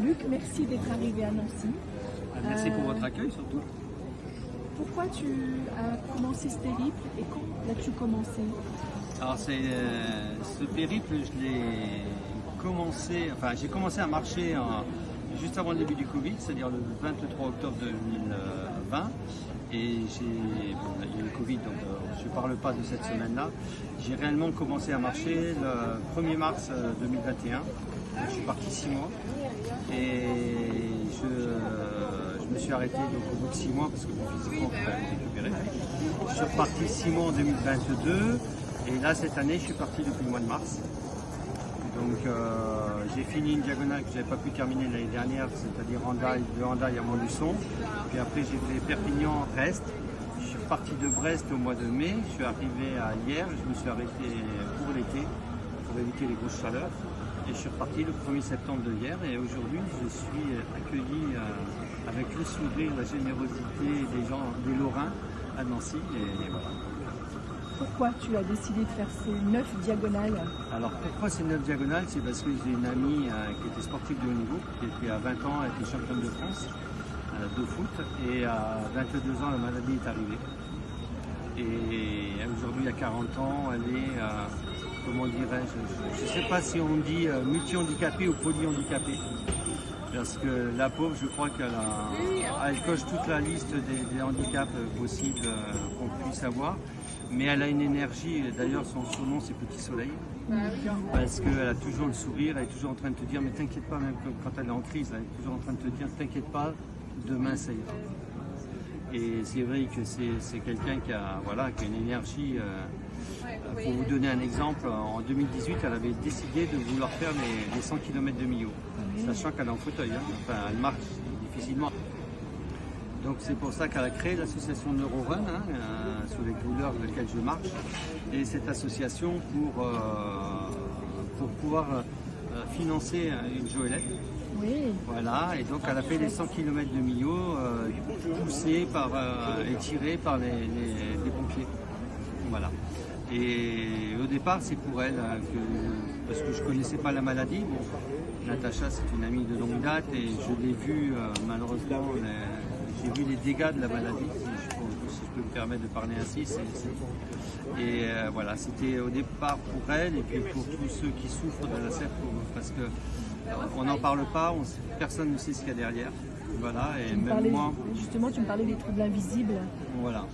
Luc, merci d'être arrivé à Nancy. Merci pour votre accueil surtout. Pourquoi tu as commencé ce périple et quand l'as-tu commencé? Alors ce périple, je l'ai commencé, j'ai commencé à marcher juste avant le début du Covid, c'est-à-dire le 23 octobre 2020. Et il y a eu le Covid, donc je ne parle pas de cette semaine-là. J'ai réellement commencé à marcher le 1er mars 2021. Donc, je suis parti 6 mois. Et je me suis arrêté donc, au bout de 6 mois parce que physiquement, je ne pouvais pas récupérer. Je suis reparti 6 mois en 2022. Et là, cette année, je suis parti depuis le mois de mars. Donc j'ai fini une diagonale que je n'avais pas pu terminer l'année dernière, c'est-à-dire de Hendaye à Montluçon. Puis après j'ai fait Perpignan-Brest. Je suis parti de Brest au mois de mai. Je suis arrivé à hier. Je me suis arrêté pour l'été, pour éviter les grosses chaleurs. Et je suis reparti le 1er septembre de hier. Et aujourd'hui, je suis accueilli avec le sourire, la générosité des gens, des Lorrains à Nancy. Et voilà. Pourquoi tu as décidé de faire ces 9 diagonales? Alors pourquoi ces 9 diagonales? C'est parce que j'ai une amie qui était sportive de haut niveau, qui était à 20 ans, elle était championne de France de foot, et à 22 ans la maladie est arrivée. Et aujourd'hui à 40 ans, elle est, comment dirais-je, je ne sais pas si on dit multi-handicapée ou polyhandicapée. Parce que la pauvre, je crois qu'elle coche toute la liste des handicaps possibles qu'on puisse avoir. Mais elle a une énergie, d'ailleurs son surnom c'est Petit Soleil, parce qu'elle a toujours le sourire, elle est toujours en train de te dire mais t'inquiète pas, même quand elle est en crise, elle est toujours en train de te dire t'inquiète pas, demain ça ira. Et c'est vrai que c'est quelqu'un qui a une énergie. Pour vous donner un exemple, en 2018 elle avait décidé de vouloir faire les 100 km de Millau, sachant qu'elle est en fauteuil, elle marche difficilement. Donc c'est pour ça qu'elle a créé l'association NeuroRun, sous les couleurs de laquelle je marche. Et cette association pour pouvoir financer une joëlette. Oui. Voilà, et donc elle a fait les 100 km de Millau, poussée et tirée par les pompiers. Voilà. Et au départ c'est pour elle, parce que je ne connaissais pas la maladie. Bon, Natacha c'est une amie de longue date et je l'ai vue malheureusement. J'ai vu les dégâts de la maladie, si je peux me permettre de parler ainsi. Voilà, c'était au départ pour elle et puis pour tous ceux qui souffrent de la SEP, parce qu'on n'en parle pas, personne ne sait ce qu'il y a derrière. Voilà, et même moi. Justement, tu me parlais des troubles invisibles. Voilà.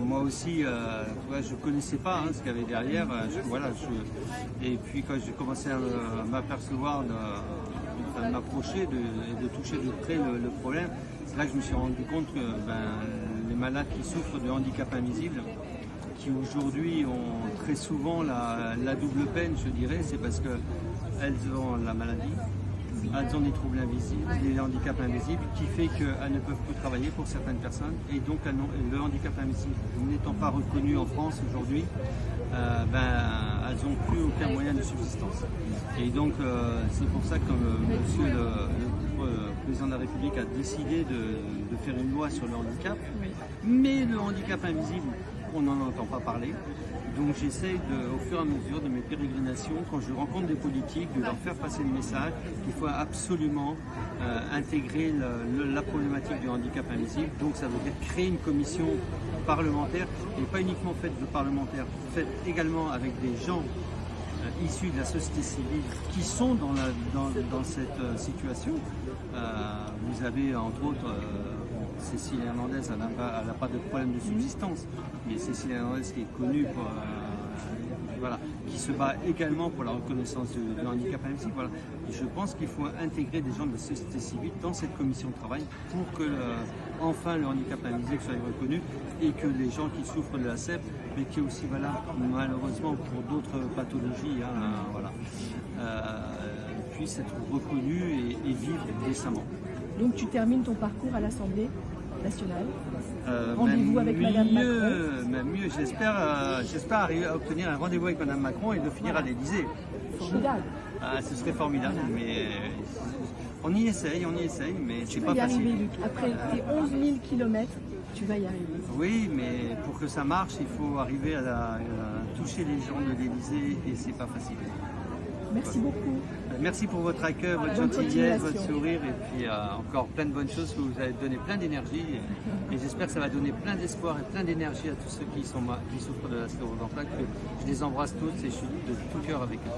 Moi aussi, je ne connaissais pas ce qu'il y avait derrière. Et puis quand j'ai commencé à m'apercevoir, de m'approcher, de toucher de près le problème, c'est là que je me suis rendu compte que les malades qui souffrent de handicap invisible, qui aujourd'hui ont très souvent la double peine, je dirais, c'est parce qu'elles ont la maladie, elles ont des troubles invisibles, des handicaps invisibles, qui fait qu'elles ne peuvent plus travailler pour certaines personnes, et donc le handicap invisible n'étant pas reconnu en France aujourd'hui, elles n'ont plus aucun moyen de subsistance. Et donc c'est pour ça que monsieur le président de la République a décidé de faire une loi sur le handicap, mais le handicap invisible, on n'en entend pas parler. Donc j'essaye au fur et à mesure de mes pérégrinations, quand je rencontre des politiques, de leur faire passer le message qu'il faut absolument intégrer la problématique du handicap invisible. Donc ça veut dire créer une commission parlementaire, et pas uniquement faite de parlementaires, faite également avec des gens issus de la société civile qui sont dans cette situation. Vous avez entre autres Cécile Hernandez, elle n'a pas de problème de subsistance, mais Cécile Hernandez qui est connue pour, qui se bat également pour la reconnaissance du handicap invisible. Voilà. Et je pense qu'il faut intégrer des gens de la société civile dans cette commission de travail pour que enfin le handicap invisible soit reconnu, et que les gens qui souffrent de la SEP, mais qui est aussi valable malheureusement pour d'autres pathologies, puissent être reconnus et vivre décemment. Donc tu termines ton parcours à l'Assemblée nationale. Rendez-vous avec Madame Macron. Même mieux, j'espère arriver à obtenir un rendez-vous avec Madame Macron et de finir à l'Élysée. Formidable. Ce serait formidable, mais on y essaye, mais c'est pas facile. Tu vas y arriver, Luc. Après tes 11 000 km, tu vas y arriver. Oui, mais pour que ça marche, il faut arriver à toucher les gens de l'Élysée, et c'est pas facile. Merci beaucoup. Merci pour votre accueil, votre Bonne gentillesse, votre continuation. sourire et puis encore plein de bonnes choses que vous avez donné plein d'énergie et j'espère que ça va donner plein d'espoir et plein d'énergie à tous ceux qui souffrent de la sclérose en plaques. Je les embrasse tous et je suis de tout cœur avec eux.